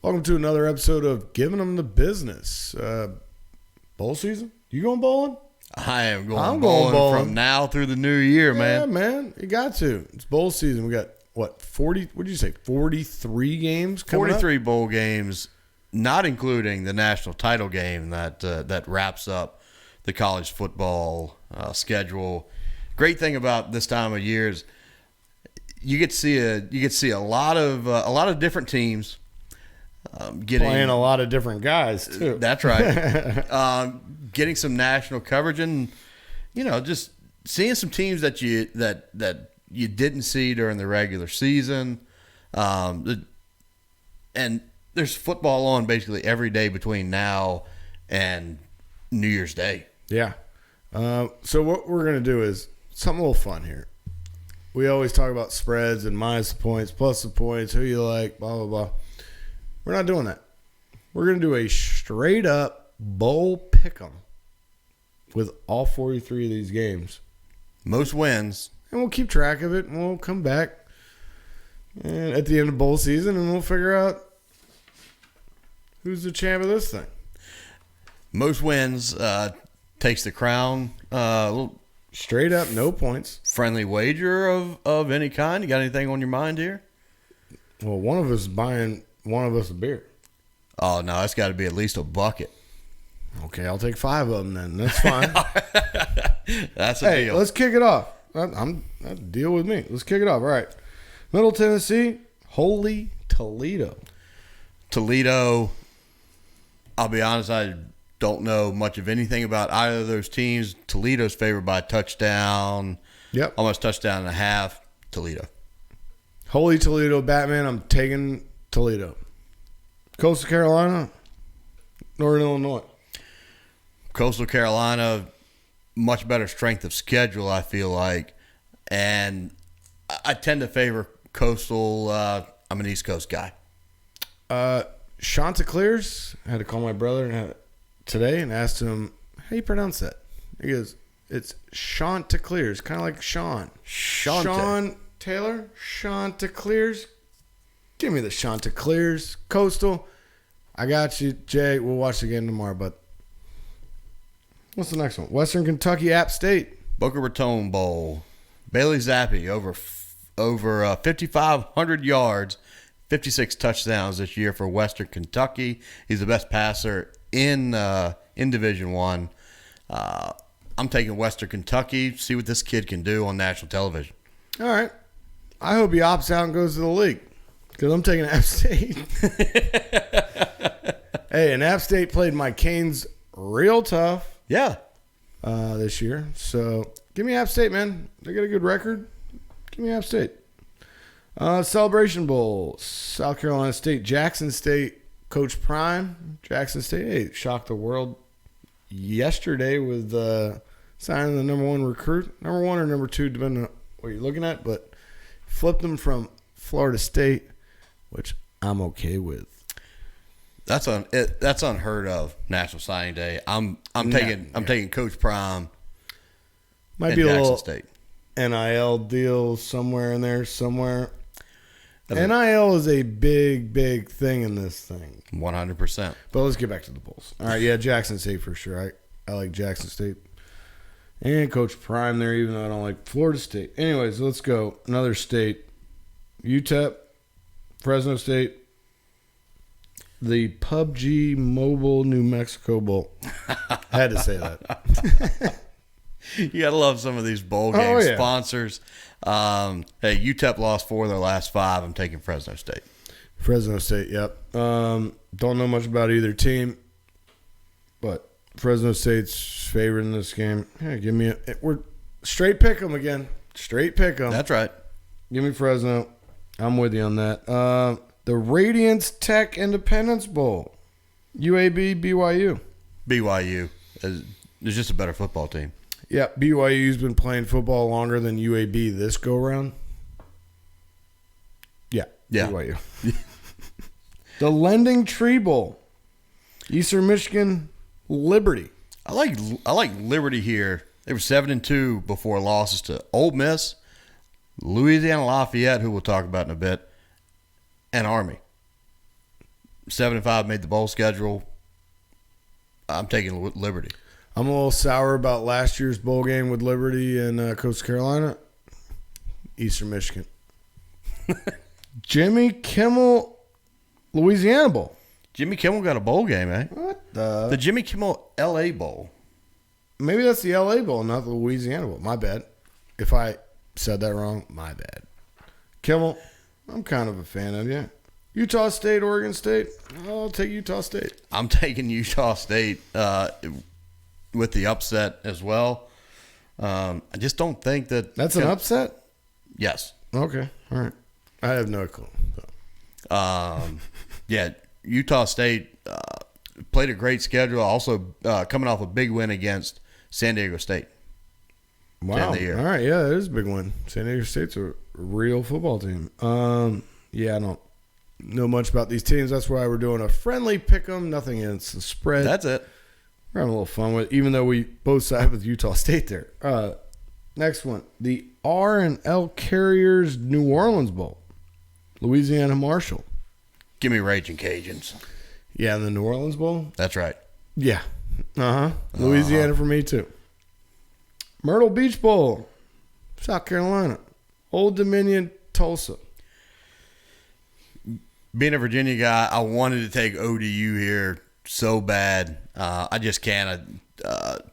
Welcome to another episode of Giving Them the Business. Bowl season? You going bowling? I am going bowling from now through the new year, man. Yeah, man. You got to. It's bowl season. We got, 40? What did you say? 43 games coming 43 up? bowl games, not including the national title game that wraps up the college football schedule. Great thing about this time of year is you get to see a lot of different teams playing a lot of different guys too. That's right. Getting some national coverage and just seeing some teams that you didn't see during the regular season. And there's football on basically every day between now and New Year's Day. Yeah. So what we're going to do is something a little fun here. We always talk about spreads and minus the points, plus the points, who you like, blah, blah, blah. We're not doing that. We're going to do a straight up bowl pick'em with all 43 of these games. Most wins. And we'll keep track of it, and we'll come back at the end of bowl season, and we'll figure out who's the champ of this thing. Most wins takes the crown. Straight up, no points. Friendly wager of any kind. You got anything on your mind here? Well, one of us is buying one of us a beer. Oh, no, it's got to be at least a bucket. Okay, I'll take 5 of them then. That's fine. That's a deal. Let's kick it off. Deal with me. Let's kick it off. All right. Middle Tennessee, Holy Toledo. Toledo, I'll be honest, I don't know much of anything about either of those teams. Toledo's favored by a touchdown. Yep. Almost touchdown and a half. Toledo. Holy Toledo, Batman, I'm taking Toledo. Coastal Carolina, Northern Illinois. Coastal Carolina, much better strength of schedule, I feel like. And I tend to favor Coastal. I'm an East Coast guy. Chanticleers, I had to call my brother today and asked him, how do you pronounce that? He goes, it's Chanticleers, kind of like Sean. Sean Taylor, Chanticleers. Give me the Chanticleers. Coastal. I got you, Jay. We'll watch the game tomorrow, but what's the next one? Western Kentucky, App State. Boca Raton Bowl. Bailey Zappi over 5,500 yards, 56 touchdowns this year for Western Kentucky. He's the best passer in Division I. I'm taking Western Kentucky. See what this kid can do on national television. All right. I hope he opts out and goes to the league because I'm taking App State. Hey, and App State played my Canes real tough. Yeah. This year. So give me App State, man. They got a good record. Give me App State. Celebration Bowl. South Carolina State. Jackson State. Coach Prime. Jackson State. Hey, shocked the world yesterday with signing the number 1 recruit. Number 1 or number 2, depending on what you're looking at. But flipped them from Florida State, which I'm okay with. That's unheard of. National Signing Day. I'm taking Coach Prime. Might be a Jackson little State. NIL deal somewhere in there somewhere. NIL is a big, big thing in this thing. 100%. But let's get back to the Bulls. All right, yeah, Jackson State for sure. I like Jackson State. And Coach Prime there, even though I don't like Florida State. Anyways, let's go. Another state. UTEP, Fresno State, the PUBG Mobile New Mexico Bowl. I had to say that. You got to love some of these bowl game sponsors. Hey, UTEP lost 4 of their last 5. I'm taking Fresno State. Fresno State, yep. Don't know much about either team, but Fresno State's favored in this game. Yeah, give me we're straight pick 'em again. Straight pick 'em. That's right. Give me Fresno. I'm with you on that. The Radiance Tech Independence Bowl. UAB, BYU. BYU is just a better football team. Yeah, BYU's been playing football longer than UAB this go-round. Yeah. BYU. The Lending Tree Bowl. Eastern Michigan, Liberty. I like Liberty here. They were 7-2 before losses to Ole Miss, Louisiana Lafayette, who we'll talk about in a bit, and Army. 7-5 made the bowl schedule. I'm taking Liberty. I'm a little sour about last year's bowl game with Liberty and Coastal Carolina. Eastern Michigan. Jimmy Kimmel, Louisiana Bowl. Jimmy Kimmel got a bowl game, eh? What the? The Jimmy Kimmel L.A. Bowl. Maybe that's the L.A. Bowl, not the Louisiana Bowl. My bad. If I said that wrong, my bad. Kimmel, I'm kind of a fan of you. Utah State, Oregon State. I'll take Utah State. I'm taking Utah State with the upset as well. I just don't think that... That's an upset? Yes. Okay. All right. I have no clue. Yeah, Utah State played a great schedule. Also coming off a big win against San Diego State. Wow. All right. Yeah, that is a big win. San Diego State's a real football team. Yeah, I don't know much about these teams. That's why we're doing a friendly pick 'em. Nothing against the spread. That's it. We're having a little fun with it, even though we both side with Utah State there. Next one. The R&L Carriers New Orleans Bowl. Louisiana Marshall. Give me Raging Cajuns. Yeah, the New Orleans Bowl? That's right. Yeah. Louisiana for me, too. Myrtle Beach Bowl. South Carolina. Old Dominion, Tulsa. Being a Virginia guy, I wanted to take ODU here so bad. I just can't.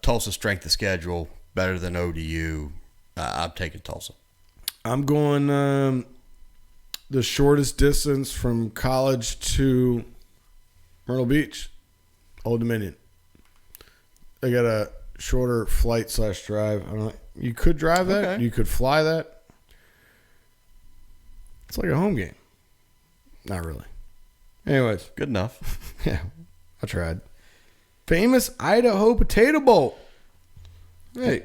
Tulsa's strength of schedule better than ODU. I'm taking Tulsa. I'm going the shortest distance from college to Myrtle Beach, Old Dominion. They got a shorter flight / drive. I don't know. You could drive that. Okay. You could fly that. It's like a home game. Not really. Anyways. Good enough. Yeah, I tried. Famous Idaho Potato Bowl. Hey,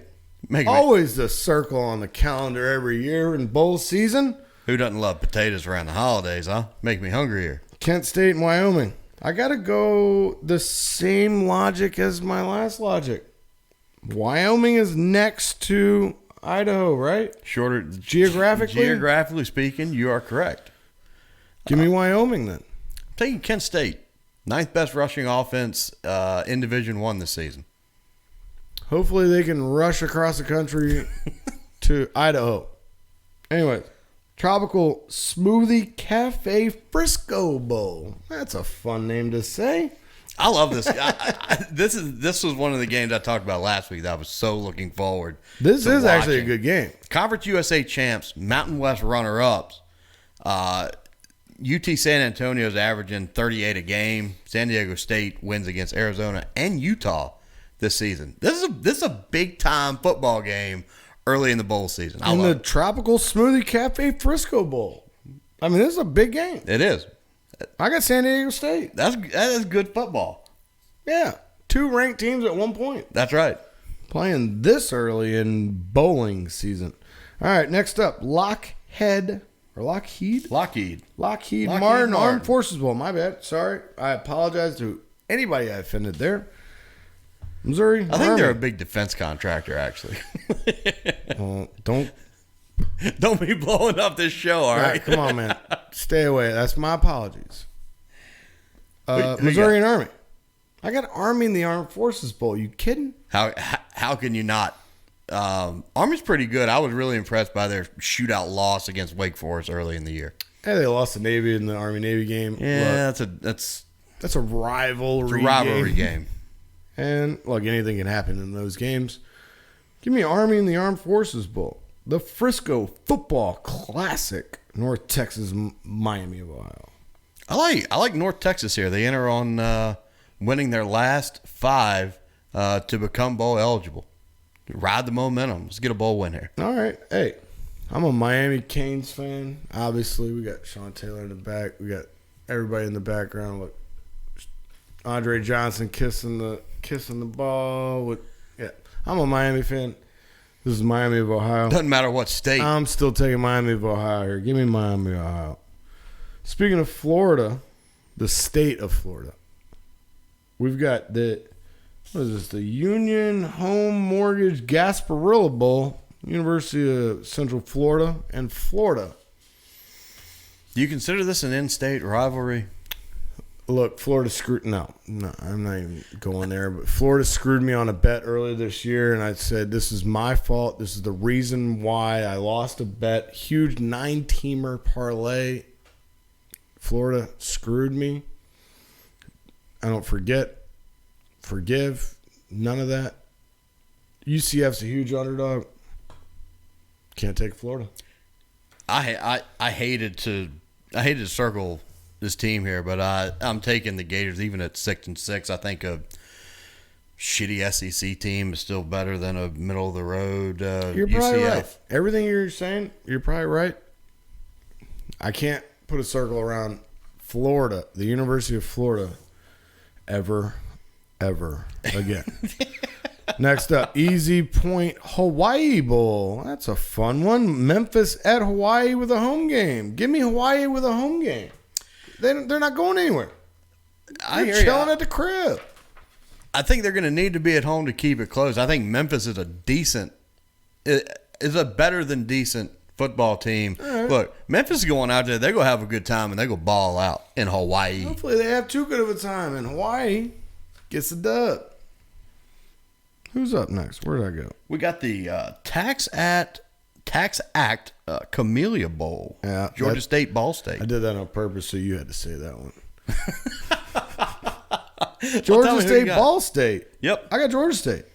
always the circle on the calendar every year in bowl season. Who doesn't love potatoes around the holidays, huh? Make me hungry here. Kent State and Wyoming. I got to go the same logic as my last logic. Wyoming is next to Idaho, right? Shorter. Geographically? Geographically speaking, you are correct. Give me Wyoming then. I'm taking Kent State. 9th best rushing offense in Division I this season. Hopefully they can rush across the country to Idaho. Anyway, Tropical Smoothie Cafe Frisco Bowl. That's a fun name to say. I love this. This was one of the games I talked about last week that I was so looking forward. This is actually a good game. Conference USA champs, Mountain West runner-ups. UT San Antonio is averaging 38 a game. San Diego State wins against Arizona and Utah this season. This is a big time football game early in the bowl season. In the Tropical Smoothie Cafe Frisco Bowl. I mean, this is a big game. It is. I got San Diego State. That is good football. Yeah, 2 ranked teams at one point. That's right. Playing this early in bowling season. All right, next up, Lockheed Martin Armed Forces Bowl. My bad. Sorry. I apologize to anybody I offended there. Missouri. I think they're a big defense contractor, actually. Well, don't be blowing up this show, all right? Come on, man. Stay away. That's my apologies. Missouri and Army. I got Army in the Armed Forces Bowl. You kidding? How can you not? Army's pretty good. I was really impressed by their shootout loss against Wake Forest early in the year. Yeah, they lost the Navy in the Army-Navy game. Yeah, look, that's a rivalry game. And look, anything can happen in those games. Give me Army in the Armed Forces Bowl. The Frisco Football Classic. North Texas, Miami of Ohio. I like North Texas here. They enter on winning their last 5 to become bowl eligible. Ride the momentum. Let's get a bowl win here. All right. Hey, I'm a Miami Canes fan. Obviously, we got Sean Taylor in the back. We got everybody in the background. Look, Andre Johnson kissing the ball. I'm a Miami fan. This is Miami of Ohio. Doesn't matter what state. I'm still taking Miami of Ohio here. Give me Miami of Ohio. Speaking of Florida, the state of Florida, we've got the Union Home Mortgage Gasparilla Bowl, University of Central Florida and Florida. Do you consider this an in-state rivalry? Look, Florida screwed. No, I'm not even going there. But Florida screwed me on a bet earlier this year, and I said this is my fault. This is the reason why I lost a bet. Huge 9-teamer parlay. Florida screwed me. I don't forgive, none of that. UCF's a huge underdog. Can't take Florida. I hated to circle this team here, but I'm taking the Gators even at 6-6. I think a shitty SEC team is still better than a middle of the road You're UCF. probably right. Everything you're saying, you're probably right. I can't put a circle around Florida, the University of Florida, ever again. Next up, Easy Point Hawaii Bowl. That's a fun one. Memphis at Hawaii with a home game. Give me Hawaii with a home game. They're not going anywhere. They're chilling at the crib. I think they're going to need to be at home to keep it close. I think Memphis is a better than decent football team. Right. Look, Memphis is going out there. They're going to have a good time, and they're going to ball out in Hawaii. Hopefully they have too good of a time, and Hawaii gets the dub. Who's up next? Where did I go? We got the Tax Act Camellia Bowl. Yeah, Georgia State, Ball State. I did that on purpose, so you had to say that one. Georgia State, Ball State. Yep. I got Georgia State.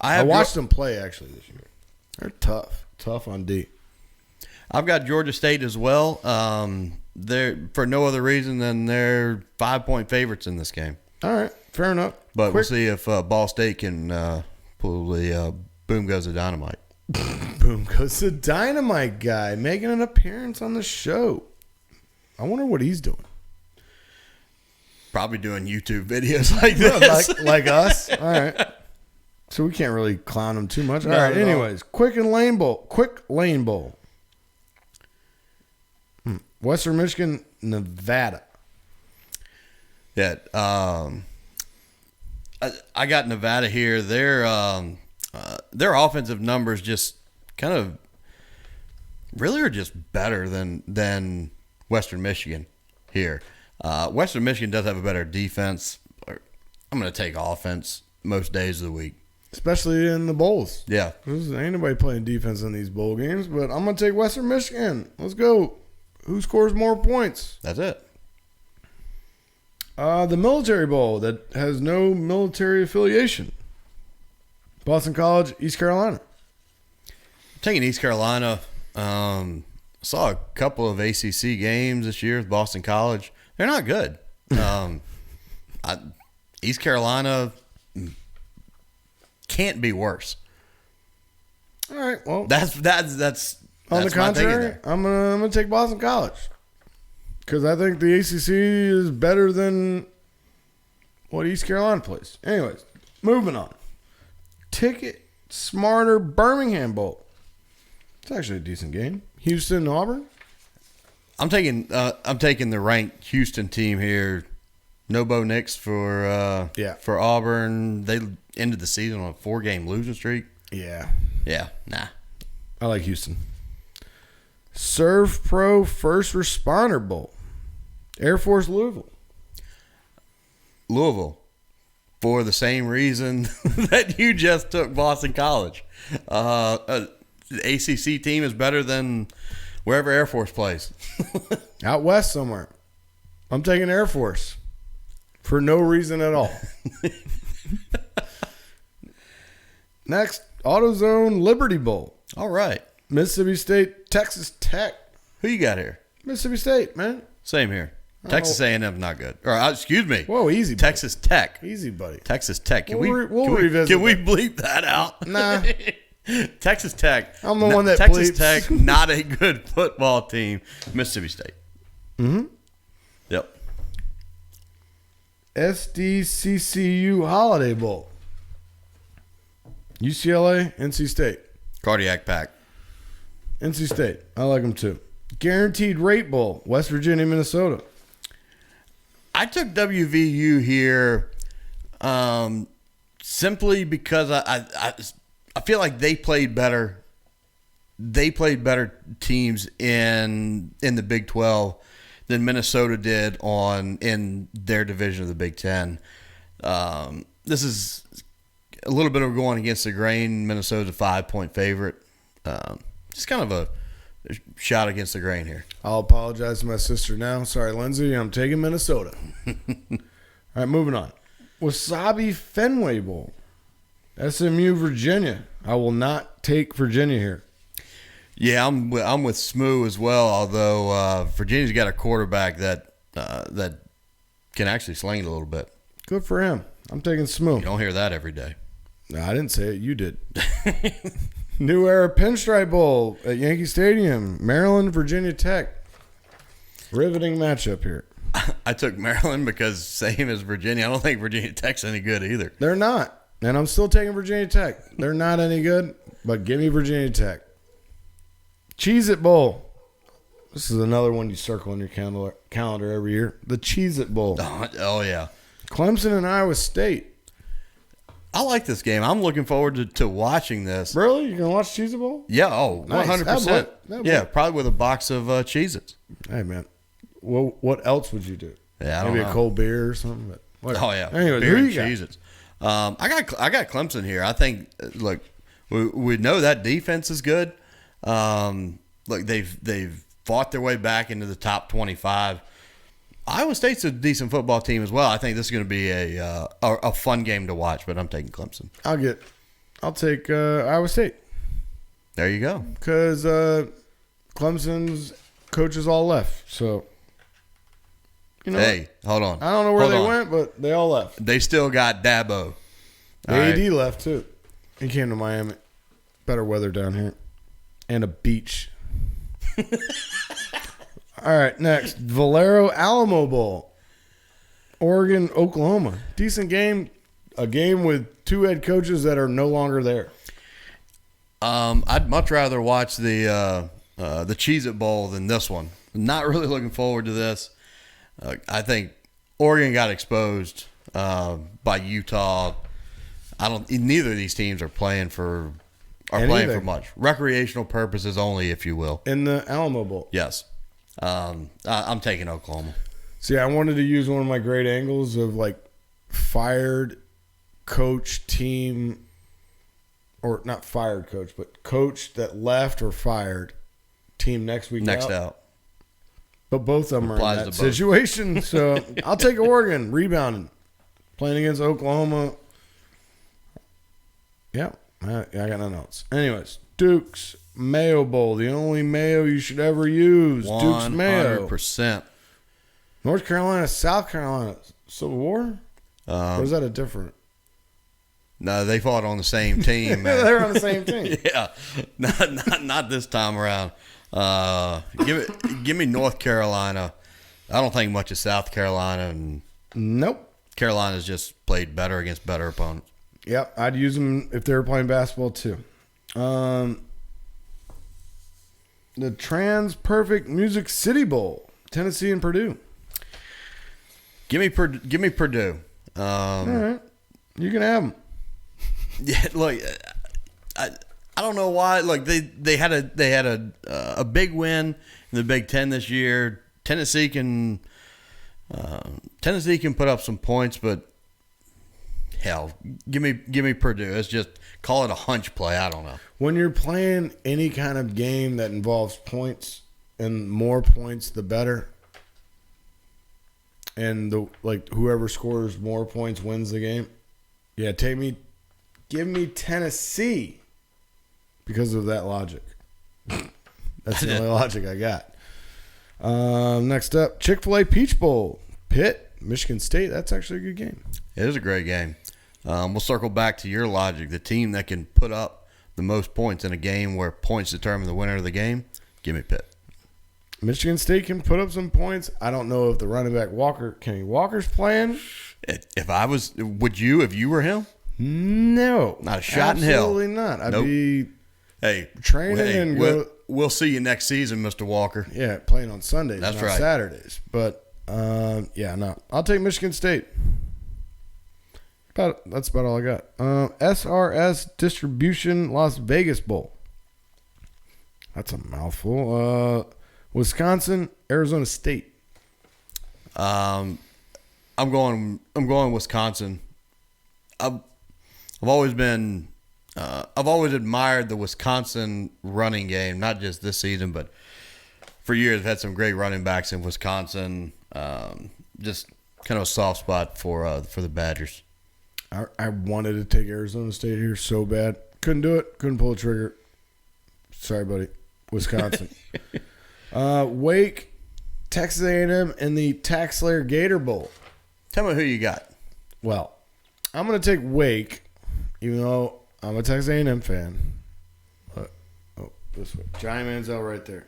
I watched them play, actually, this year. They're tough. Tough on D. I've got Georgia State as well. They're for no other reason than they're 5-point favorites in this game. All right. Fair enough. But we'll see if Ball State can pull the boom goes the dynamite. Boom goes the dynamite guy making an appearance on the show. I wonder what he's doing. Probably doing YouTube videos like this. like us? All right. So we can't really clown him too much. All right. Anyways, Quick Lane Bowl. Western Michigan, Nevada. Yeah. I got Nevada here. Their offensive numbers just kind of really are just better than Western Michigan here. Western Michigan does have a better defense. I'm going to take offense most days of the week. Especially in the bowls. Yeah. Ain't nobody playing defense in these bowl games, but I'm going to take Western Michigan. Let's go. Who scores more points? That's it. The Military Bowl that has no military affiliation. Boston College, East Carolina. Taking East Carolina. Saw a couple of ACC games this year with Boston College. They're not good. East Carolina can't be worse. All right. Well, that's on the contrary. I'm gonna take Boston College because I think the ACC is better than what East Carolina plays. Anyways, moving on. Ticket Smarter Birmingham Bowl. It's actually a decent game. Houston, Auburn. I'm taking the ranked Houston team here. No Bo Nix for Auburn. They ended the season on a 4-game losing streak. Yeah. Nah. I like Houston. Serve Pro First Responder Bowl. Air Force, Louisville. For the same reason that you just took Boston College. The ACC team is better than wherever Air Force plays. Out west somewhere. I'm taking Air Force for no reason at all. Next, AutoZone Liberty Bowl. All right. Mississippi State, Texas Tech. Who you got here? Mississippi State, man. Same here. Texas A&M not good. Or excuse me. Whoa, easy. Texas Tech. Easy, buddy. Texas Tech. Can we'll we bleep that out? Nah. Texas Tech. I'm the one that Texas bleeps. Tech, not a good football team. Mississippi State. Mm-hmm. Yep. SDCCU Holiday Bowl. UCLA, NC State. Cardiac Pack. NC State. I like them too. Guaranteed Rate Bowl. West Virginia, Minnesota. I took WVU here simply because I feel like they played better. They played better teams in the Big 12 than Minnesota did in their division of the Big Ten. This is a little bit of going against the grain. Minnesota's a 5-point favorite. Just kind of a shot against the grain here. I'll apologize to my sister now. Sorry, Lindsay. I'm taking Minnesota. All right, moving on. Wasabi Fenway Bowl. SMU, Virginia. I will not take Virginia here. Yeah, I'm with Smoo as well, although Virginia's got a quarterback that can actually sling it a little bit. Good for him. I'm taking Smoo. You don't hear that every day. No, I didn't say it. You did. New Era Pinstripe Bowl at Yankee Stadium. Maryland, Virginia Tech. Riveting matchup here. I took Maryland because same as Virginia. I don't think Virginia Tech's any good either. They're not. And I'm still taking Virginia Tech. They're not any good, but give me Virginia Tech. Cheez-It Bowl. This is another one you circle on your calendar every year. The Cheez-It Bowl. Oh, yeah. Clemson and Iowa State. I like this game. I'm looking forward to watching this. Really? You going to watch Cheez-It Bowl? Yeah, 100%. Yeah, probably with a box of Cheez-Its. Hey, man. Well, what else would you do? Yeah, I don't Maybe know. a cold beer or something? But whatever. Oh, yeah. Anyway, beer who and you got? Cheez-Its. I got Clemson here. I think, look, we know that defense is good. Look, they've fought their way back into the top 25. Iowa State's a decent football team as well. I think this is going to be a fun game to watch, but I'm taking Clemson. I'll take Iowa State. There you go. Because Clemson's coaches all left. So, you know, hey, hold on. I don't know where they went, but they all left. They still got Dabo. The AD left too. He came to Miami. Better weather down here, and a beach. All right, next Valero Alamo Bowl, Oregon, Oklahoma. Decent game. A game with two head coaches that are no longer there. I'd much rather watch the Cheez-It Bowl than this one. Not really looking forward to this. I think Oregon got exposed by Utah. Neither of these teams are playing for much. Recreational purposes only, if you will. In the Alamo Bowl. Yes. I'm taking Oklahoma. See, I wanted to use one of my great angles of like fired coach team, or not fired coach, but coach that left or fired team next week out. But both of them are in Applies to that both. situation. So I'll take Oregon rebounding, playing against Oklahoma. Yeah, I got nothing else. Anyways, Duke's Mayo Bowl, the only Mayo you should ever use. Duke's Mayo. 100%. North Carolina, South Carolina, Civil War? Or is that a different? No, they fought on the same team, man. They're on the same team. Yeah, not this time around. Give me North Carolina. I don't think much of South Carolina, and Nope. Carolina's just played better against better opponents. Yep, I'd use them if they were playing basketball too. The Trans Perfect Music City Bowl, Tennessee and Purdue. Give me Purdue. All right, you can have them. Yeah, look, I don't know why. Like they had a big win in the Big Ten this year. Tennessee can put up some points, but hell, give me Purdue. It's just call it a hunch play. I don't know. When you're playing any kind of game that involves points, and more points the better, and whoever scores more points wins the game. Yeah, give me Tennessee because of that logic. That's the only logic I got. Next up, Chick-Fil-A Peach Bowl, Pitt, Michigan State. That's actually a good game. It is a great game. We'll circle back to your logic. The team that can put up the most points in a game where points determine the winner of the game, give me Pitt. Michigan State can put up some points. I don't know if the running back Kenny Walker's playing. Would you if you were him? No. Not a shot in hell. Absolutely not. I'd be training and go. We'll see you next season, Mr. Walker. Yeah, playing on Sundays, That's not right. Saturdays. But, no. I'll take Michigan State. That's about all I got. SRS Distribution Las Vegas Bowl. That's a mouthful. Wisconsin, Arizona State. I'm going Wisconsin. I've always admired the Wisconsin running game, not just this season, but for years. I've had some great running backs in Wisconsin. Just kind of a soft spot for the Badgers. I wanted to take Arizona State here so bad. Couldn't do it. Couldn't pull the trigger. Sorry, buddy. Wisconsin. Wake, Texas A&M, and the Tax Slayer Gator Bowl. Tell me who you got. Well, I'm going to take Wake, even though I'm a Texas A&M fan. This way. Giant Manziel right there.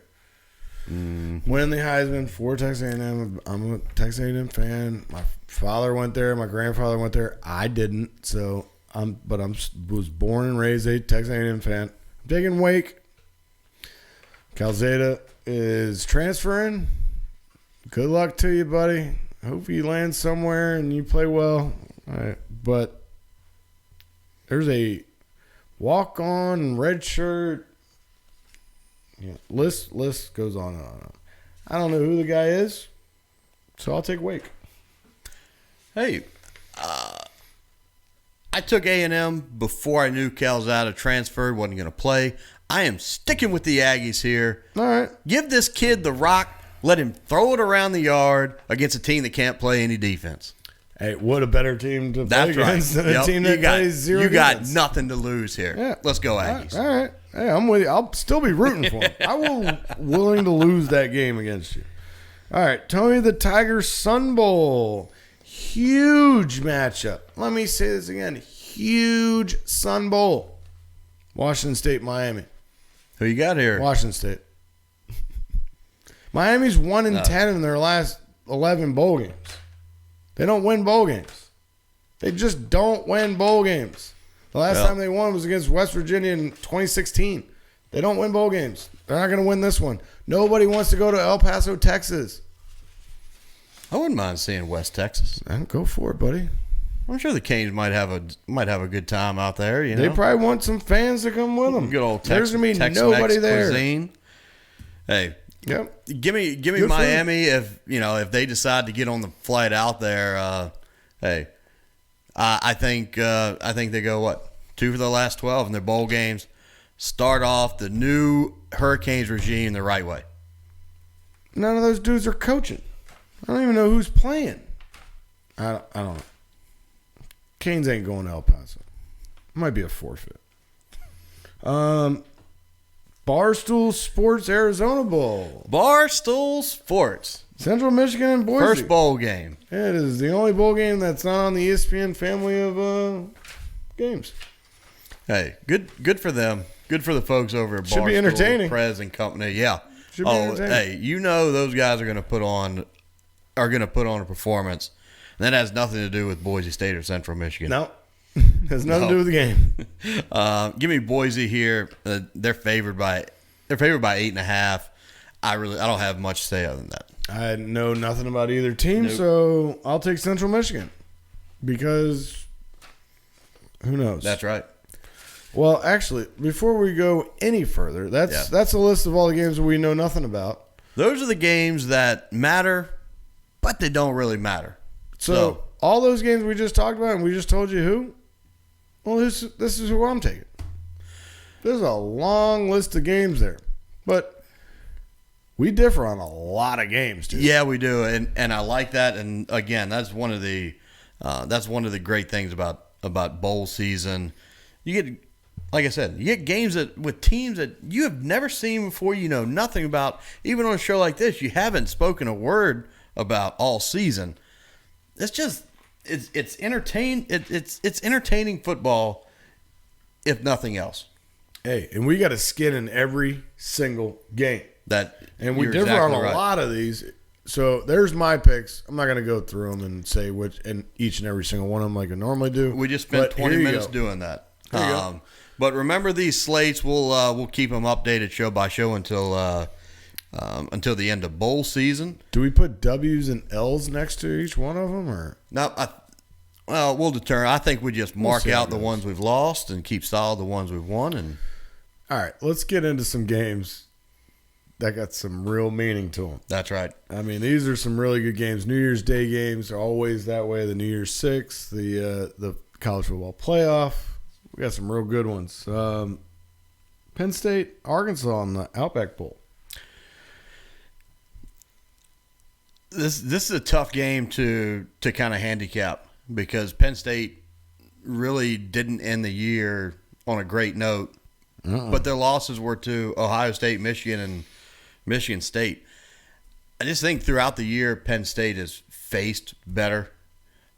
Winning the Heisman for Texas A&M. I'm a Texas A&M fan. My father went there. My grandfather went there. I didn't. So I was born and raised a Texas A&M fan. I'm taking Wake. Calzada is transferring. Good luck to you, buddy. Hope you land somewhere and you play well. All right. But there's a walk-on red shirt. Yeah, list goes on and on. I don't know who the guy is, so I'll take Wake. Hey, I took A&M before I knew Calzada transferred, wasn't going to play. I am sticking with the Aggies here. All right. Give this kid the rock. Let him throw it around the yard against a team that can't play any defense. Hey, what a better team to play against than a team that plays zero defense. You got nothing to lose here. Yeah. Let's go Aggies. All right. Hey, I'm with you. I'll still be rooting for him. I will willing to lose that game against you. All right, Tony the Tiger Sun Bowl. Huge matchup. Let me say this again. Huge Sun Bowl. Washington State, Miami. Who you got here? Washington State. Miami's 1-10 in their last 11 bowl games. They don't win bowl games. They just don't win bowl games. The last time they won was against West Virginia in 2016. They don't win bowl games. They're not going to win this one. Nobody wants to go to El Paso, Texas. I wouldn't mind seeing West Texas. Go for it, buddy. I'm sure the Canes might have a good time out there. You know, they probably want some fans to come with them. Good old There's going to be nobody there. Cuisine. Hey, yep. Give me good Miami food. if they decide to get on the flight out there. Hey. I think they go 2 for the last 12 in their bowl games. Start off the new Hurricanes regime the right way. None of those dudes are coaching. I don't even know who's playing. I don't know. Canes ain't going to El Paso. Might be a forfeit. Barstool Sports Arizona Bowl. Barstool Sports. Central Michigan and Boise. First bowl game. Yeah, it is the only bowl game that's not on the ESPN family of games. Hey, good for them. Good for the folks over at Barstool. Should be entertaining. Prez and company. Yeah. Should be entertaining. Hey, those guys are going to put on a performance. And that has nothing to do with Boise State or Central Michigan. No. Has nothing to do with the game. Give me Boise here. They're favored by 8.5. I don't have much to say other than that. I know nothing about either team, so I'll take Central Michigan because who knows? That's right. Well, actually, before we go any further, that's a list of all the games that we know nothing about. Those are the games that matter, but they don't really matter. So all those games we just talked about and we just told you who? Well, this is who I'm taking. There's a long list of games there, but we differ on a lot of games, dude. Yeah, we do, and I like that. And again, that's one of the great things about bowl season. You get, like I said, you get games with teams that you have never seen before. You know nothing about. Even on a show like this, you haven't spoken a word about all season. It's just it's entertaining football, if nothing else. Hey, and we got a skin in every single game. And we differ exactly on a lot of these. So there's my picks. I'm not going to go through them and say which and each and every single one of them like I normally do. We just spent 20 minutes doing that. But remember these slates. We'll keep them updated show by show until the end of bowl season. Do we put W's and L's next to each one of them, or no? We'll determine. I think we just mark out the ones we've lost and keep solid the ones we've won. And all right, let's get into some games that got some real meaning to them. That's right. I mean, these are some really good games. New Year's Day games are always that way. The New Year's Six, the college football playoff. We got some real good ones. Penn State, Arkansas in the Outback Bowl. This is a tough game to kind of handicap because Penn State really didn't end the year on a great note. But their losses were to Ohio State, Michigan, and Michigan State. I just think throughout the year, Penn State has faced better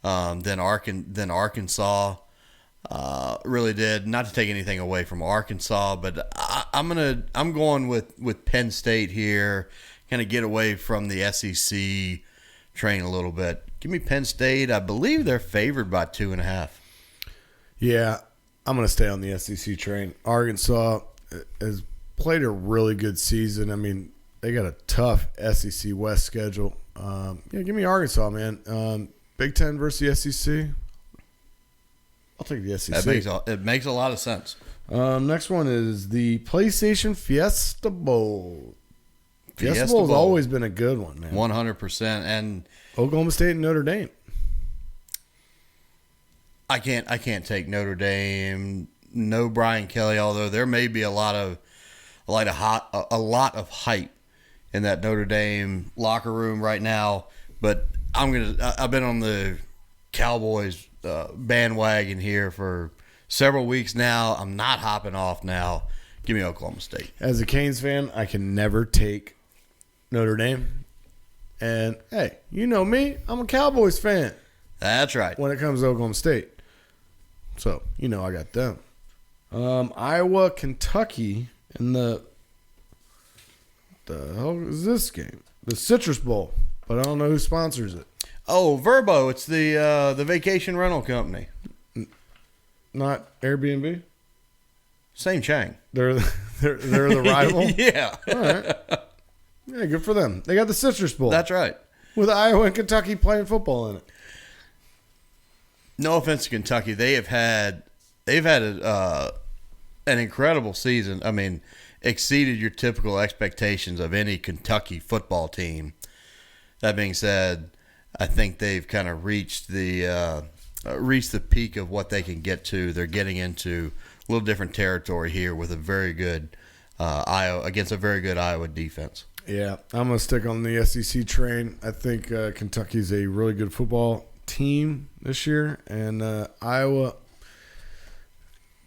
than Arkansas really did. Not to take anything away from Arkansas, but I'm going with Penn State here. Kind of get away from the SEC train a little bit. Give me Penn State. I believe they're favored by 2.5. Yeah, I'm going to stay on the SEC train. Arkansas has played a really good season. I mean, they got a tough SEC West schedule. Give me Arkansas, man. Big Ten versus the SEC. I'll take the SEC. It makes a lot of sense. Next one is the PlayStation Fiesta Bowl. Fiesta Bowl has always been a good one, man. 100%. And Oklahoma State and Notre Dame. I can't take Notre Dame. No Brian Kelly, although there may be a lot of hype in that Notre Dame locker room right now. But I've been on the Cowboys bandwagon here for several weeks now. I'm not hopping off now. Give me Oklahoma State. As a Canes fan, I can never take Notre Dame. And, hey, you know me. I'm a Cowboys fan. That's right. When it comes to Oklahoma State. So, I got them. Iowa, Kentucky in the hell is this game? The Citrus Bowl. But I don't know who sponsors it. Oh, Verbo. It's the vacation rental company. Not Airbnb? Same Chang. They're the rival? Yeah. All right. Yeah, good for them. They got the Citrus Bowl. That's right. With Iowa and Kentucky playing football in it. No offense to Kentucky, they've had an incredible season. I mean, exceeded your typical expectations of any Kentucky football team. That being said, I think they've kind of reached the peak of what they can get to. They're getting into a little different territory here with a very good Iowa against a very good Iowa defense. Yeah, I'm gonna stick on the SEC train. I think Kentucky's a really good football team this year, and Iowa.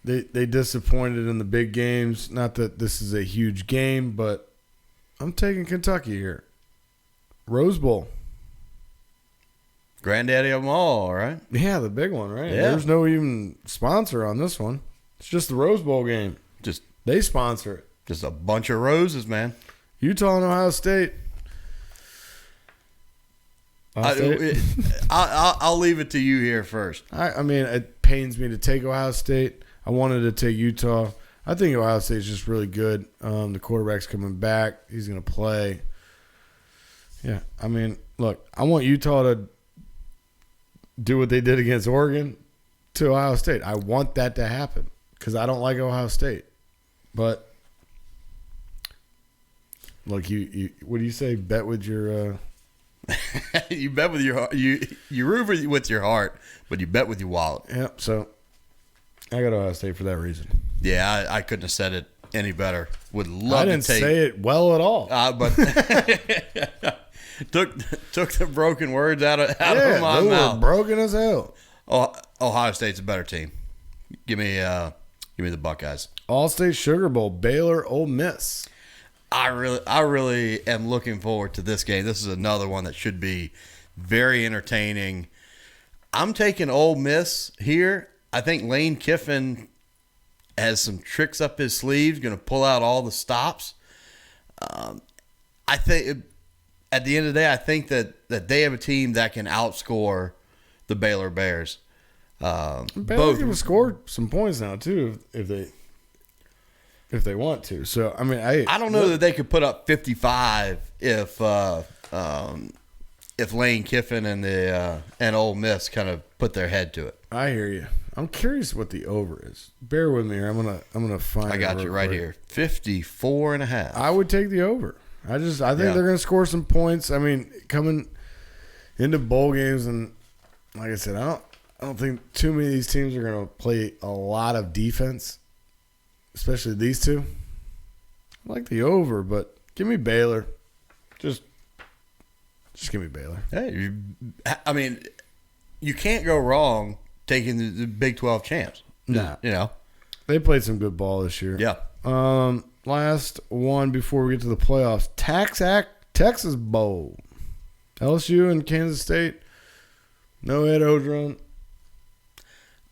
They disappointed in the big games. Not that this is a huge game, but I'm taking Kentucky here. Rose Bowl. Granddaddy of them all, right? Yeah, the big one, right? Yeah. There's no even sponsor on this one. It's just the Rose Bowl game. They sponsor it. Just a bunch of roses, man. Utah and Ohio State. I'll leave it to you here first. I mean, it pains me to take Ohio State. I wanted to take Utah. I think Ohio State is just really good. The quarterback's coming back. He's going to play. Yeah, I mean, look, I want Utah to do what they did against Oregon to Ohio State. I want that to happen because I don't like Ohio State. But, look, you what do you say? Bet with your you bet with your heart. You root with your heart, but you bet with your wallet. Yep, so I got Ohio State for that reason. Yeah, I couldn't have said it any better. Would love I didn't to take say it well at all. But took the broken words out of my mouth. Broken as hell. Ohio State's a better team. Give me the Buckeyes. All-State Sugar Bowl, Baylor, Ole Miss. I really am looking forward to this game. This is another one that should be very entertaining. I'm taking Ole Miss here. I think Lane Kiffin has some tricks up his sleeves, going to pull out all the stops. I think at the end of the day, I think that they have a team that can outscore the Baylor Bears. Baylor's going to score some points now too if they want to. So I mean, I don't know that they could put up 55 if Lane Kiffin and Ole Miss kind of put their head to it. I hear you. I'm curious what the over is. Bear with me here. I'm gonna find. I got you right here. 54.5. I would take the over. I think they're gonna score some points. I mean, coming into bowl games, and like I said, I don't think too many of these teams are gonna play a lot of defense, especially these two. I like the over, but give me Baylor. Just give me Baylor. Hey, I mean, you can't go wrong taking the Big 12 champs. Nah. You know. They played some good ball this year. Yeah. Last one before we get to the playoffs. Texas Bowl. LSU and Kansas State. No Ed Odron.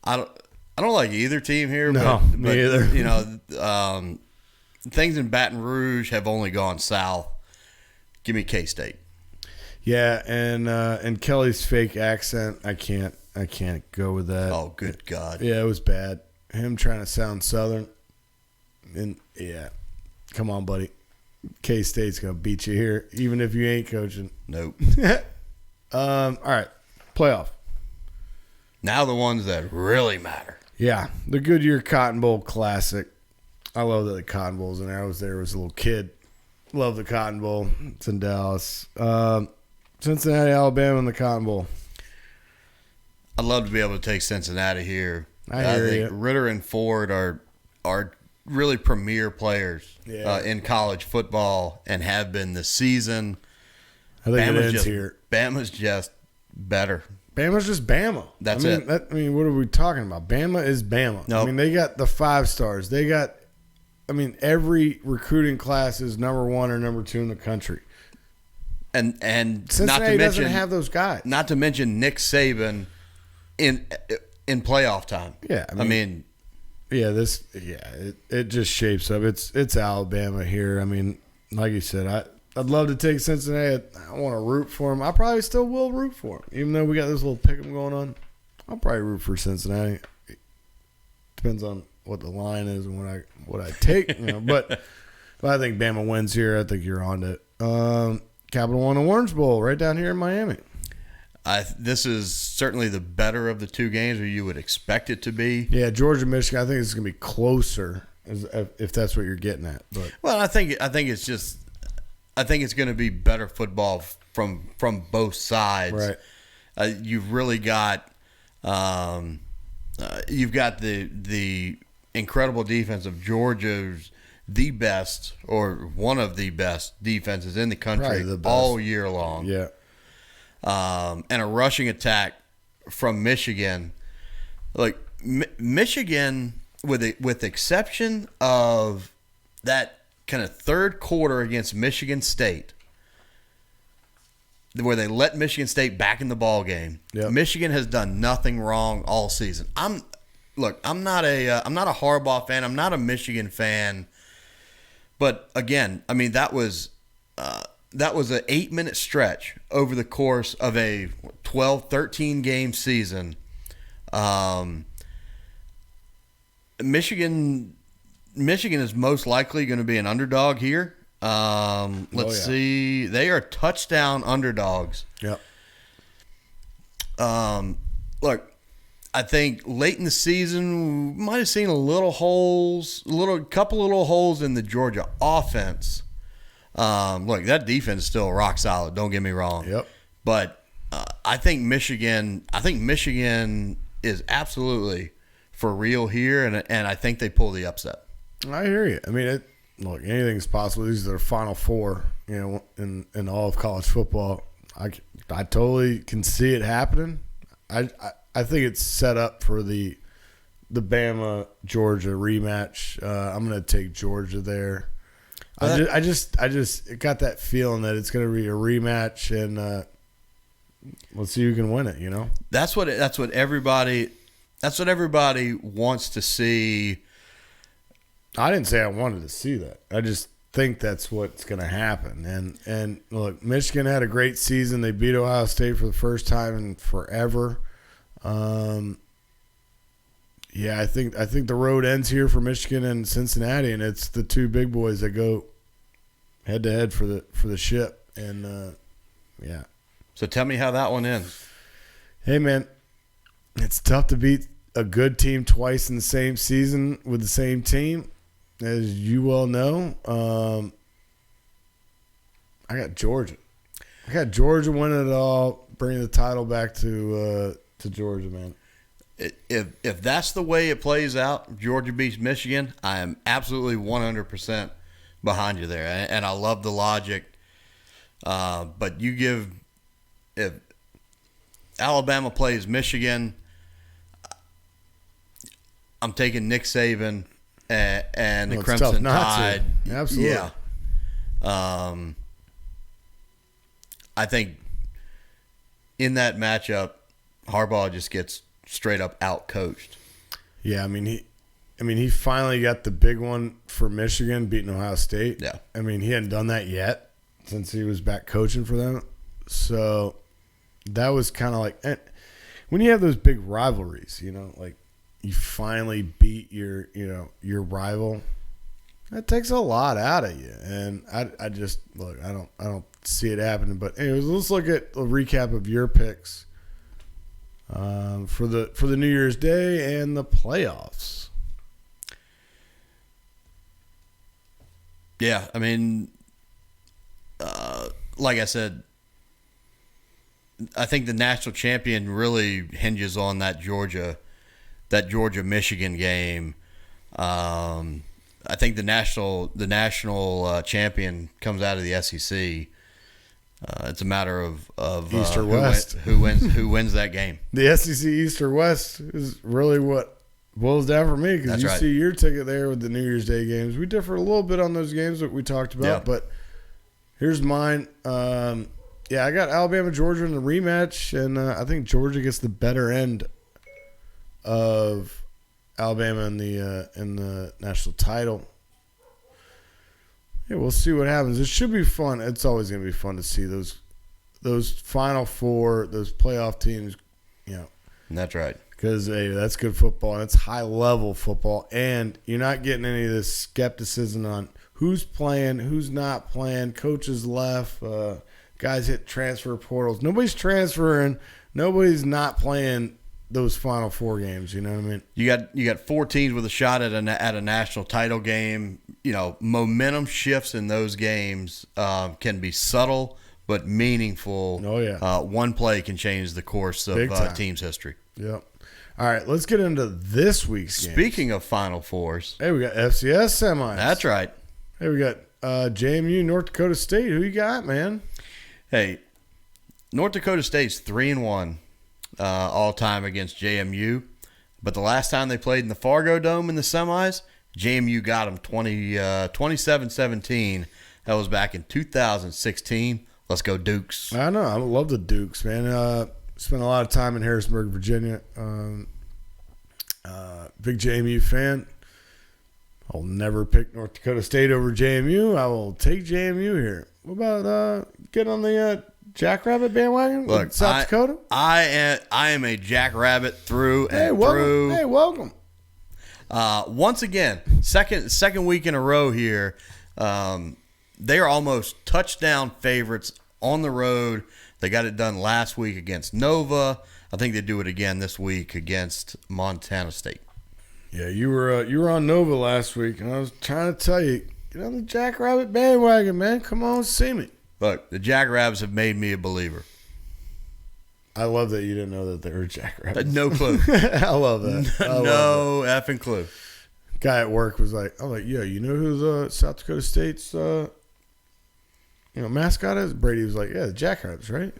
I don't like either team here. No, but, me either. You know, things in Baton Rouge have only gone south. Give me K-State. Yeah, and Kelly's fake accent, I can't go with that. Oh, good God. Yeah, it was bad. Him trying to sound Southern. And yeah. Come on, buddy. K-State's gonna beat you here, even if you ain't coaching. Nope. All right. Playoff. Now the ones that really matter. Yeah. The Goodyear Cotton Bowl Classic. I love that the Cotton Bowl's in there. I was there as a little kid. Love the Cotton Bowl. It's in Dallas. Cincinnati, Alabama, and the Cotton Bowl. I'd love to be able to take Cincinnati here. I think you. Ritter and Ford are really premier players in college football and have been this season. I think it ends here. Bama's just better. Bama's just Bama. That's it. What are we talking about? Bama is Bama. Nope. I mean, they got the 5 stars. They got, every recruiting class is number 1 or number 2 in the country. And Cincinnati not to mention, doesn't have those guys. Not to mention Nick Saban in playoff time. Yeah, it just shapes up. It's Alabama here. I mean, like you said, I'd love to take Cincinnati. I want to root for them. I probably still will root for them, even though we got this little pick'em going on. I'll probably root for Cincinnati. Depends on what the line is and what I take. But I think Bama wins here. I think you're on it. Capital One Orange Bowl right down here in Miami. This is certainly the better of the two games, or you would expect it to be. Yeah, Georgia, Michigan. I think it's going to be closer, if that's what you're getting at. But I think it's going to be better football from both sides. Right. You've really got you've got the incredible defense of Georgia's the best or one of the best defenses in the country all year long. Yeah. And a rushing attack from Michigan. Like Michigan, with exception of that kind of third quarter against Michigan State, where they let Michigan State back in the ball game. Yep. Michigan has done nothing wrong all season. I'm not a Harbaugh fan. I'm not a Michigan fan. But again, that was an 8-minute stretch over the course of a 12, 13 game season. Michigan is most likely going to be an underdog here. Let's see. They are touchdown underdogs. Yep. Look, I think late in the season, we might have seen couple little holes in the Georgia offense. Look, that defense is still rock solid. Don't get me wrong. Yep. But I think Michigan is absolutely for real here, and I think they pull the upset. I hear you. Look, anything's possible. These are the Final Four, in all of college football. I totally can see it happening. I think it's set up for the Bama Georgia rematch. I'm going to take Georgia there. I just got that feeling that it's going to be a rematch, and let's see who can win it. That's what everybody wants to see. I didn't say I wanted to see that. I just think that's what's going to happen. And look, Michigan had a great season. They beat Ohio State for the first time in forever. I think the road ends here for Michigan and Cincinnati, and it's the two big boys that go head to head for the ship. And yeah. So tell me how that one ends. Hey man, it's tough to beat a good team twice in the same season with the same team, as you well know. I got Georgia. I got Georgia winning it all, bringing the title back to Georgia, man. If that's the way it plays out, Georgia beats Michigan, I am absolutely 100% behind you there, and I love the logic. But if Alabama plays Michigan, I'm taking Nick Saban and the Crimson Tide. Absolutely. Yeah. I think in that matchup, Harbaugh just gets straight up out coached. Yeah, I mean he finally got the big one for Michigan, beating Ohio State. Yeah. I mean, he hadn't done that yet since he was back coaching for them. So that was kind of like when you have those big rivalries, like you finally beat your rival. That takes a lot out of you, and I just look. I don't see it happening. But anyways, let's look at a recap of your picks for the New Year's Day and the playoffs. Yeah, I mean, like I said, I think the national champion really hinges on that Georgia Michigan game. I think the national champion comes out of the SEC. It's a matter of East or West. Who wins that game. The SEC East or West is really what boils down for me, because you right. see your ticket there with the New Year's Day games. We differ a little bit on those games that we talked about, but here's mine. I got Alabama Georgia in the rematch, and I think Georgia gets the better end of Alabama in the national title. Yeah, we'll see what happens. It should be fun. It's always going to be fun to see those Final Four, those playoff teams. That's right. Because that's good football, and it's high level football, and you're not getting any of this skepticism on who's playing, who's not playing. Coaches left, guys hit transfer portals. Nobody's transferring. Nobody's not playing those Final Four games. You know what I mean? You got 4 teams with a shot at a national title game. Momentum shifts in those games can be subtle but meaningful. Oh yeah. One play can change the course of a team's history. Yep. All right, let's get into this week's game. Speaking of Final Fours, hey, we got FCS semis. That's right. Hey, we got JMU, North Dakota State. Who you got, man? Hey, North Dakota State's 3-1 all time against JMU, but the last time they played in the Fargo Dome in the semis, JMU got them 27-17. That was back in 2016. Let's go Dukes. I know. I love the Dukes, man. Spent a lot of time in Harrisonburg, Virginia. Big JMU fan. I'll never pick North Dakota State over JMU. I will take JMU here. What about get on the Jackrabbit bandwagon? Look, South Dakota. I am a Jackrabbit through and welcome. through. Hey, welcome. Once again, second week in a row here. They are almost touchdown favorites on the road. They got it done last week against Nova. I think they do it again this week against Montana State. Yeah, you were on Nova last week, and I was trying to tell you, get on the Jackrabbit bandwagon, man. Come on, see me. Look, the Jackrabbits have made me a believer. I love that you didn't know that they were Jackrabbits. No clue. I love that. No effing clue. Guy at work was like, yeah, you know who South Dakota State's mascot is? Brady was like, yeah, the Jackrabbits, right?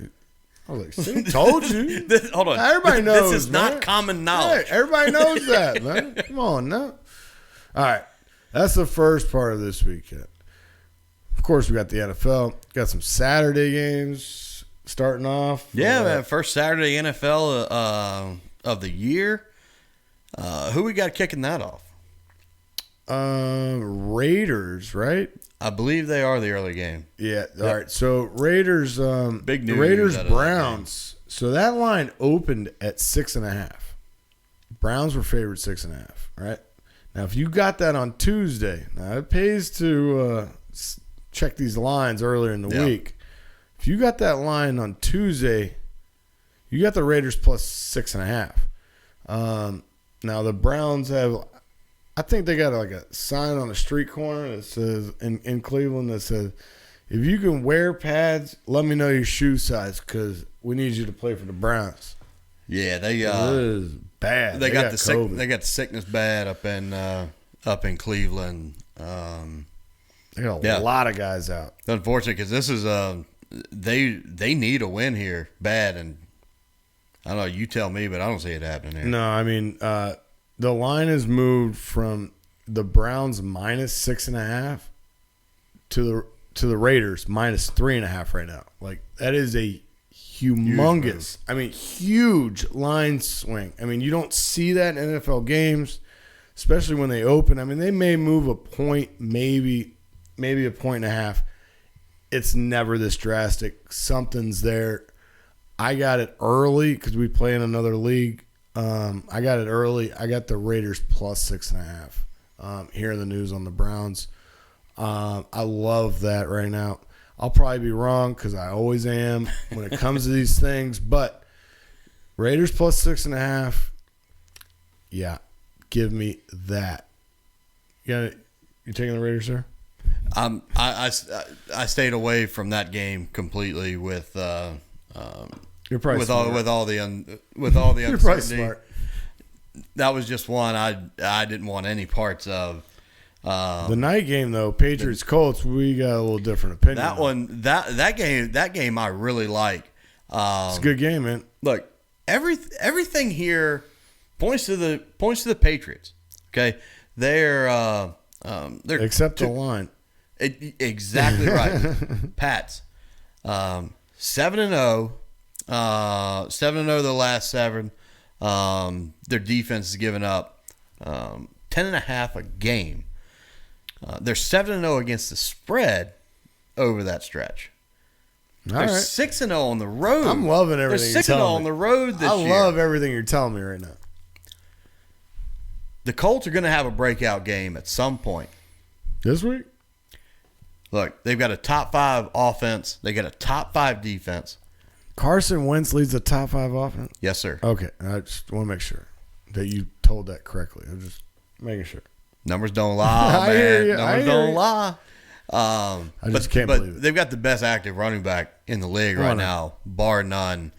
I was like, see, told you. Hold on. Everybody knows. This is man. not common knowledge. Hey, everybody knows that, man. Come on now. All right. That's the first part of this weekend. Of course, we got the NFL. Got some Saturday games starting off. Yeah, man. First Saturday NFL of the year. Who we got kicking that off? Raiders, right? I believe they are the early game. Yeah. All right. So Raiders, Big news Raiders out of that Browns. So that line opened at 6.5. Browns were favored 6.5. Right. Now, if you got that on Tuesday, now it pays to check these lines earlier in the week. If you got that line on Tuesday, you got the Raiders plus 6.5. Now the Browns have, I think they got like a sign on the street corner that says in Cleveland that says, if you can wear pads, let me know your shoe size because we need you to play for the Browns. Yeah, they it is bad. They got the sickness bad up in Cleveland. They got a lot of guys out. Unfortunate because this is they need a win here bad, and I don't know. You tell me, but I don't see it happening here. No, I mean the line has moved from the Browns -6.5 to the Raiders -3.5 right now. Like that is a humongous, huge line swing. I mean, you don't see that in NFL games, especially when they open. I mean, they may move a point, maybe a point and a half. It's never this drastic. Something's there. I got it early because we play in another league. I got it early. I got the Raiders +6.5. Hearing the news on the Browns. I love that right now. I'll probably be wrong because I always am when it comes to these things. But Raiders +6.5. Yeah, give me that. You taking the Raiders there? I stayed away from that game completely with You're probably with smart. all the uncertainty. You're probably smart. That was just one I didn't want any parts of. The night game though, Patriots Colts, we got a little different opinion. That one, that game, I really like. It's a good game, man. Look, everything here points to the Patriots. Okay, they're except the line. Exactly right. Pats 7-0, 7-0 the last 7. Their defense has given up 10.5 a game. They're 7-0 against the spread over that stretch. They're 6-0 on the road. I'm loving everything. They're 6-0 on the road this year. I love everything you're telling me right now. The Colts are going to have a breakout game at some point. This week? Look, they've got a top 5 offense. They got a top 5 defense. Carson Wentz leads the top 5 offense? Yes, sir. Okay. I just want to make sure that you told that correctly. I'm just making sure. Numbers don't lie, man. I hear you. Numbers don't lie. I just can't believe it. They've got the best active running back in the league right now, bar none.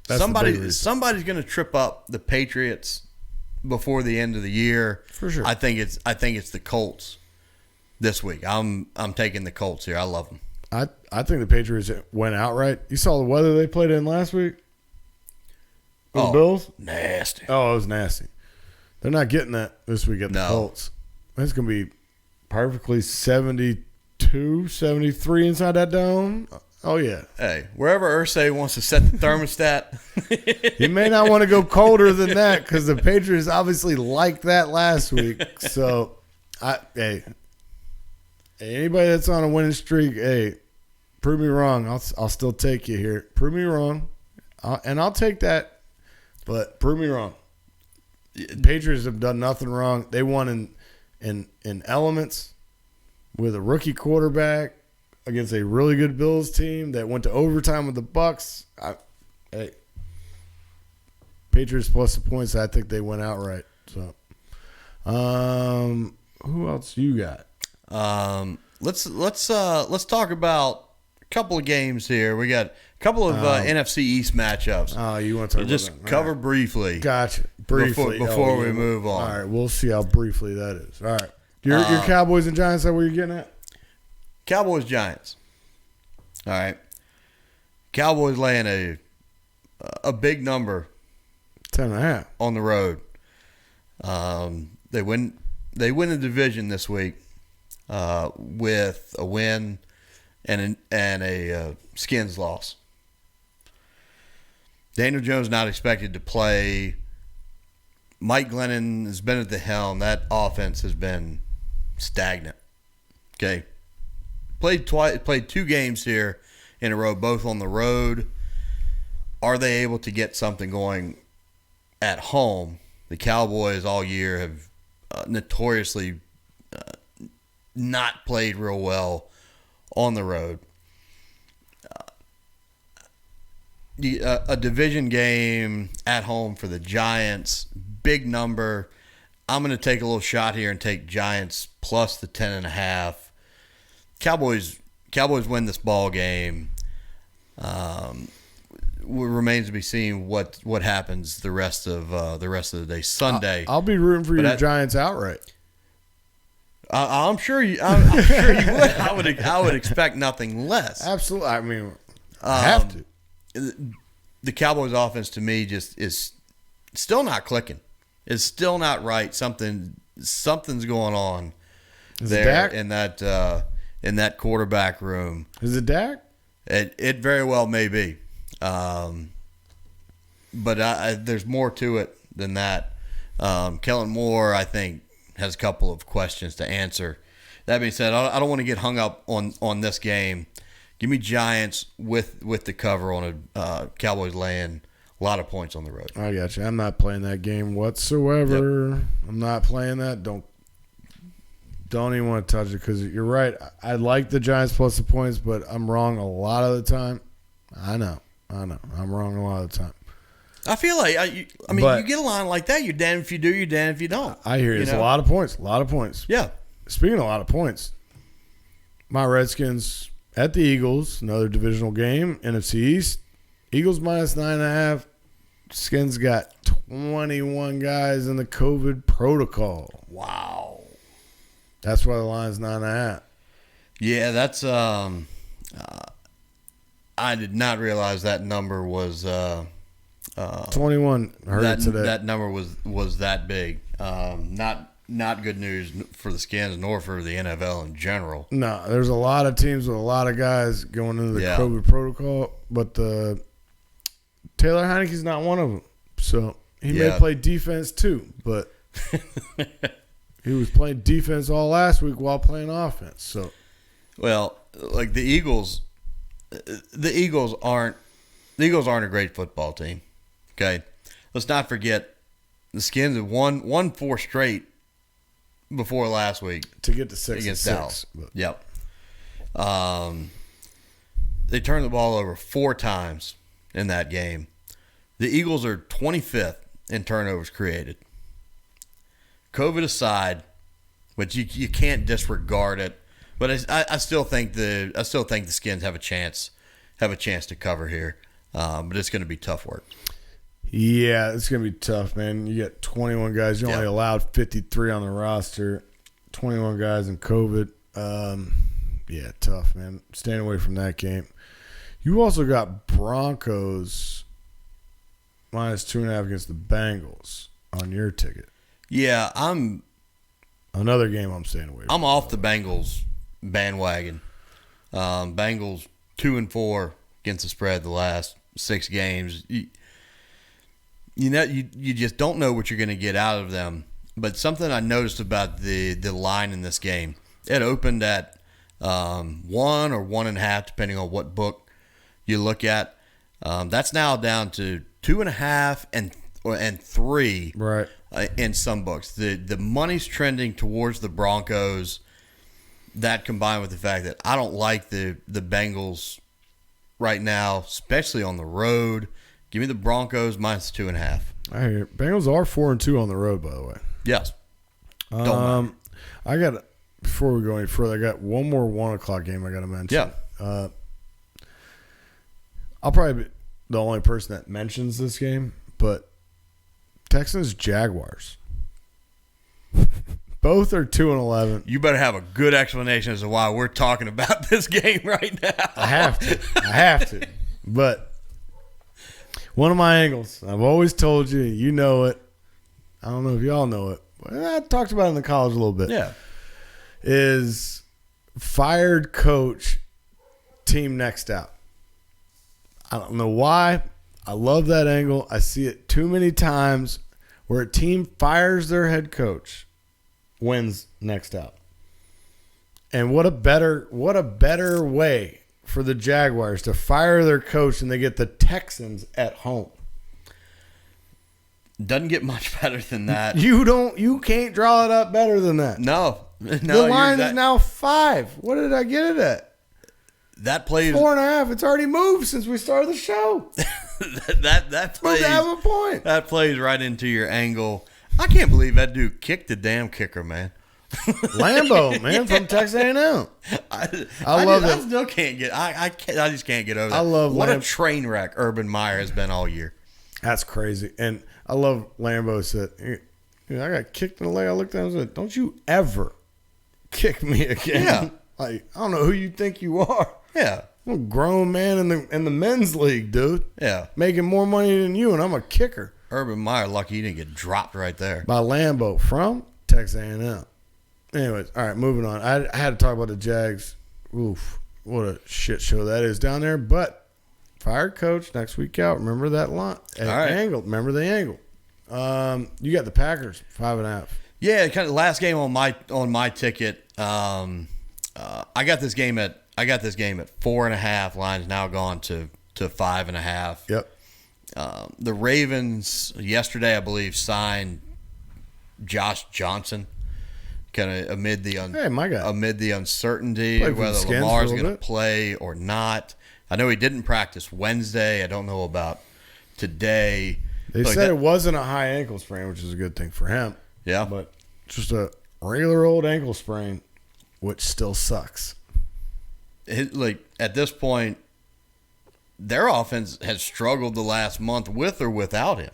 That's Somebody's going to trip up the Patriots before the end of the year. For sure. I think it's the Colts this week. I'm taking the Colts here. I love them. I think the Patriots went outright. You saw the weather they played in last week? With the Bills? Nasty. Oh, it was nasty. They're not getting that this week at the Colts. It's going to be perfectly 72, 73 inside that dome. Oh, yeah. Hey, wherever Irsay wants to set the thermostat. He may not want to go colder than that because the Patriots obviously liked that last week. So, hey, anybody that's on a winning streak, hey, prove me wrong. I'll still take you here. Prove me wrong, and I'll take that. But prove me wrong. The Patriots have done nothing wrong. They won in elements with a rookie quarterback against a really good Bills team that went to overtime with the Bucks. Hey, Patriots plus the points. I think they went outright. So, who else you got? Let's talk about a couple of games here. We got a couple of NFC East matchups. Oh, you want to talk just about that? cover briefly. Gotcha. Briefly before we move on. All right, we'll see how briefly that is. All right, your Cowboys and Giants. Is that what you're getting at? Cowboys Giants. All right. Cowboys laying a big number. 10.5 on the road. They win the division this week with a win and a Skins loss. Daniel Jones not expected to play. Mike Glennon has been at the helm. That offense has been stagnant. Okay. Played 2 games here in a row, both on the road. Are they able to get something going at home? The Cowboys all year have notoriously not played real well on the road. A division game at home for the Giants, big number. I'm going to take a little shot here and take Giants plus the 10.5. Cowboys win this ball game. Remains to be seen what happens the rest of the day. Sunday, I'll be rooting for your Giants outright. I'm sure you. I'm sure you would. I would expect nothing less. Absolutely. I mean, I have to. The Cowboys' offense to me just is still not clicking. It's still not right. Something's going on there in that quarterback room. Is it Dak? It very well may be. But there's more to it than that. Kellen Moore, I think, has a couple of questions to answer. That being said, I don't want to get hung up on this game. Give me Giants with the cover on a Cowboys laying a lot of points on the road. I got you. I'm not playing that game whatsoever. Yep. I'm not playing that. Don't even want to touch it because you're right. I like the Giants plus the points, but I'm wrong a lot of the time. I know. I'm wrong a lot of the time. I feel like, you get a line like that, you're damned if you do, you're damned if you don't. I hear you. It's a lot of points. A lot of points. Yeah. Speaking of a lot of points, my Redskins at the Eagles, another divisional game, NFC East. Eagles minus 9.5. Skins got 21 guys in the COVID protocol. Wow. That's why the line's 9.5. Yeah, that's I did not realize that number was 21. Heard today. That number was that big. Not good news for the Skins nor for the NFL in general. No, there's a lot of teams with a lot of guys going into the COVID protocol, but Taylor Heineke's not one of them. So he may play defense too, but he was playing defense all last week while playing offense. So, well, like the Eagles aren't a great football team. Okay, let's not forget the Skins have won 4 straight before last week to get to 6 against 6. Dallas. Yep. They turned the ball over 4 times in that game. The Eagles are 25th in turnovers created. COVID aside, but you can't disregard it. But I still think the Skins have a chance to cover here. But it's going to be tough work. Yeah, it's going to be tough, man. You got 21 guys. You only allowed 53 on the roster. 21 guys in COVID. Yeah, tough, man. Staying away from that game. You also got Broncos minus 2.5 against the Bengals on your ticket. Yeah, another game I'm staying away from. I'm off the Bengals bandwagon. Bengals 2-4 against the spread the last 6 games. You just don't know what you're going to get out of them. But something I noticed about the line in this game, it opened at 1 or 1.5, depending on what book you look at. That's now down to 2.5 and 3. Right. In some books. The money's trending towards the Broncos. That combined with the fact that I don't like the Bengals right now, especially on the road. Give me the Broncos minus 2.5. I hear you. Bengals are 4-2 on the road, by the way. Yes. I got, before we go any further, I got one more 1 o'clock game I got to mention. Yeah. I'll probably be the only person that mentions this game, but Texans Jaguars. Both are 2-11. You better have a good explanation as to why we're talking about this game right now. I have to. But one of my angles, I've always told you, you know it. I don't know if y'all know it, but I talked about it in the college a little bit. Yeah. Is fired coach, team next out. I don't know why. I love that angle. I see it too many times where a team fires their head coach, wins next out. And what a better way for the Jaguars to fire their coach and they get the Texans at home. Doesn't get much better than that. You can't draw it up better than that. No. The line is now 5. What did I get it at? That plays 4.5. It's already moved since we started the show. that plays to have a point. That plays right into your angle. I can't believe that dude kicked the damn kicker, man. Lambo, man, from Texas A&M. I love it. I still can't get. I just can't get over that. I love what a train wreck Urban Meyer has been all year. That's crazy, and I love Lambo said, I got kicked in the leg. I looked at him and said, "Don't you ever kick me again?" Yeah. Like, I don't know who you think you are. Yeah. I'm a grown man in the men's league, dude. Yeah. Making more money than you, and I'm a kicker. Urban Meyer lucky he didn't get dropped right there. By Lambo from Texas A&M. Anyways, all right, moving on. I had to talk about the Jags. Oof, what a shit show that is down there. But fired coach next week out. Remember that line? All right. Angle. Remember the angle. You got the Packers 5.5. Yeah, kind of last game on my ticket. I got this game at 4.5. Line's now gone to 5.5. Yep. The Ravens yesterday, I believe, signed Josh Johnson. Kind of amid the uncertainty Played for the whether Skins Lamar's for a going to little bit. play or not. I know he didn't practice Wednesday. I don't know about today. They said it wasn't a high ankle sprain, which is a good thing for him. Yeah. But just a regular old ankle sprain, which still sucks. At this point, their offense has struggled the last month with or without him.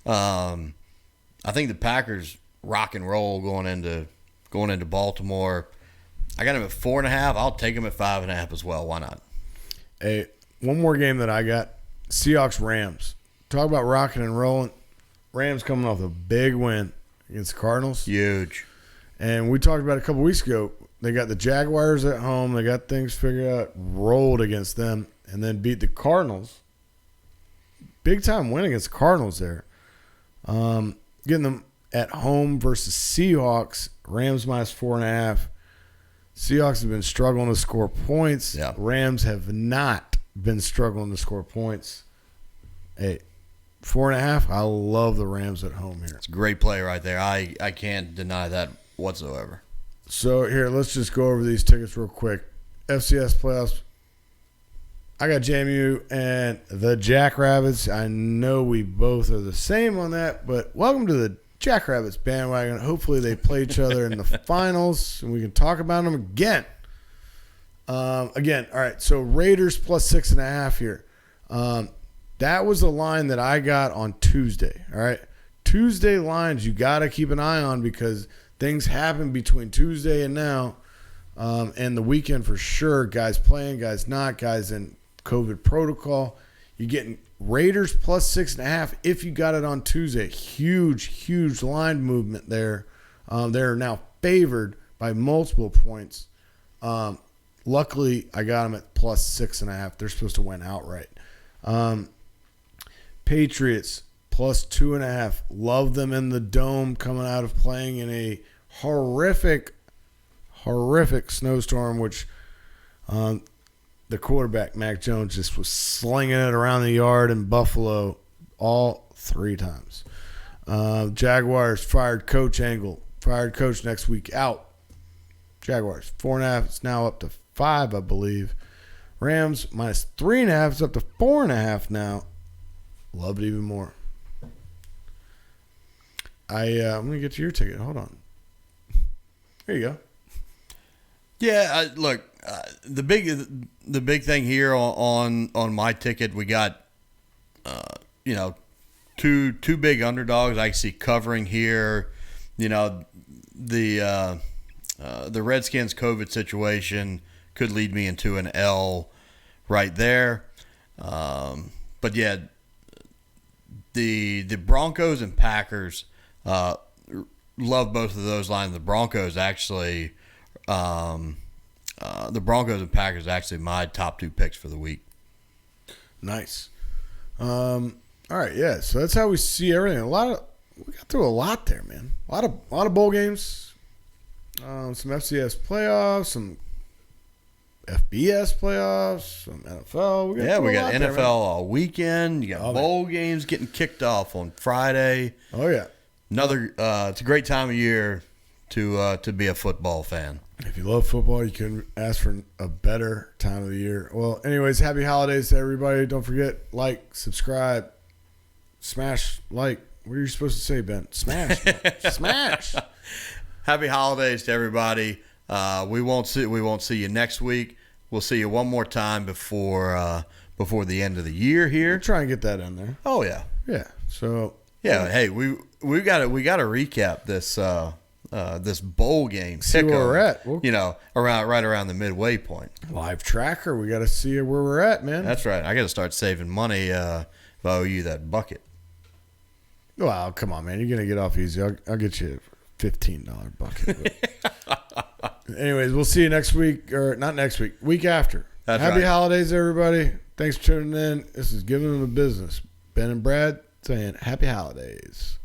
I think the Packers rock and roll going into Baltimore. I got him at 4.5. I'll take him at 5.5 as well. Why not? Hey, one more game that I got: Seahawks Rams. Talk about rocking and rolling. Rams coming off a big win against the Cardinals. Huge. And we talked about it a couple weeks ago. They got the Jaguars at home. They got things figured out. Rolled against them and then beat the Cardinals. Big time win against the Cardinals there. Getting them at home versus Seahawks. Rams minus 4.5. Seahawks have been struggling to score points. Yeah. Rams have not been struggling to score points. Hey, 4.5. I love the Rams at home here. It's a great play right there. I can't deny that whatsoever. So here, let's just go over these tickets real quick. FCS Playoffs. I got JMU and the Jackrabbits. I know we both are the same on that, but welcome to the Jackrabbits bandwagon. Hopefully they play each other in the finals, and we can talk about them again. All right, so Raiders plus 6.5 here. That was the line that I got on Tuesday, all right? Tuesday lines you got to keep an eye on because things happen between Tuesday and now, and the weekend for sure. Guys playing, guys not, guys in COVID protocol. You're getting Raiders plus 6.5 if you got it on Tuesday. Huge line movement there. They're now favored by multiple points. Luckily, I got them at plus 6.5. They're supposed to win outright. Patriots plus 2.5. Love them in the dome coming out of playing in a horrific snowstorm, which the quarterback, Mac Jones, just was slinging it around the yard in Buffalo all 3 times. Jaguars fired coach Angle. Fired coach next week out. Jaguars 4.5. It's now up to 5, I believe. Rams minus 3.5. It's up to 4.5 now. Love it even more. I'm gonna get to your ticket. Hold on. There you go. Yeah, look, the big thing here on my ticket, we got two big underdogs I see covering here. The Redskins COVID situation could lead me into an L right there. But yeah, the Broncos and Packers, love both of those lines. The Broncos actually, the Broncos and Packers actually my top 2 picks for the week. Nice. All right, yeah. So that's how we see everything. We got through a lot there, man. A lot of bowl games. Some FCS playoffs, some FBS playoffs, some NFL. We got NFL all weekend. You got bowl games getting kicked off on Friday. Oh yeah. It's a great time of year to be a football fan. If you love football, you couldn't ask for a better time of the year. Well, anyways, happy holidays to everybody. Don't forget, like, subscribe, smash like, What are you supposed to say, Ben? Smash. Smash. Happy holidays to everybody. We won't see you next week. We'll see you one more time before the end of the year here. We'll try and get that in there. Oh yeah. Yeah. So yeah. Hey, we got to recap this this bowl game. See where we're at. Right around the midway point. Live tracker. We got to see where we're at, man. That's right. I got to start saving money if I owe you that bucket. Well, come on, man. You're gonna get off easy. I'll get you a $15 bucket. Anyways, we'll see you next week, or not next week, week after. That's Happy right. holidays, everybody. Thanks for tuning in. This is Givin the Business. Ben and Brad saying happy holidays.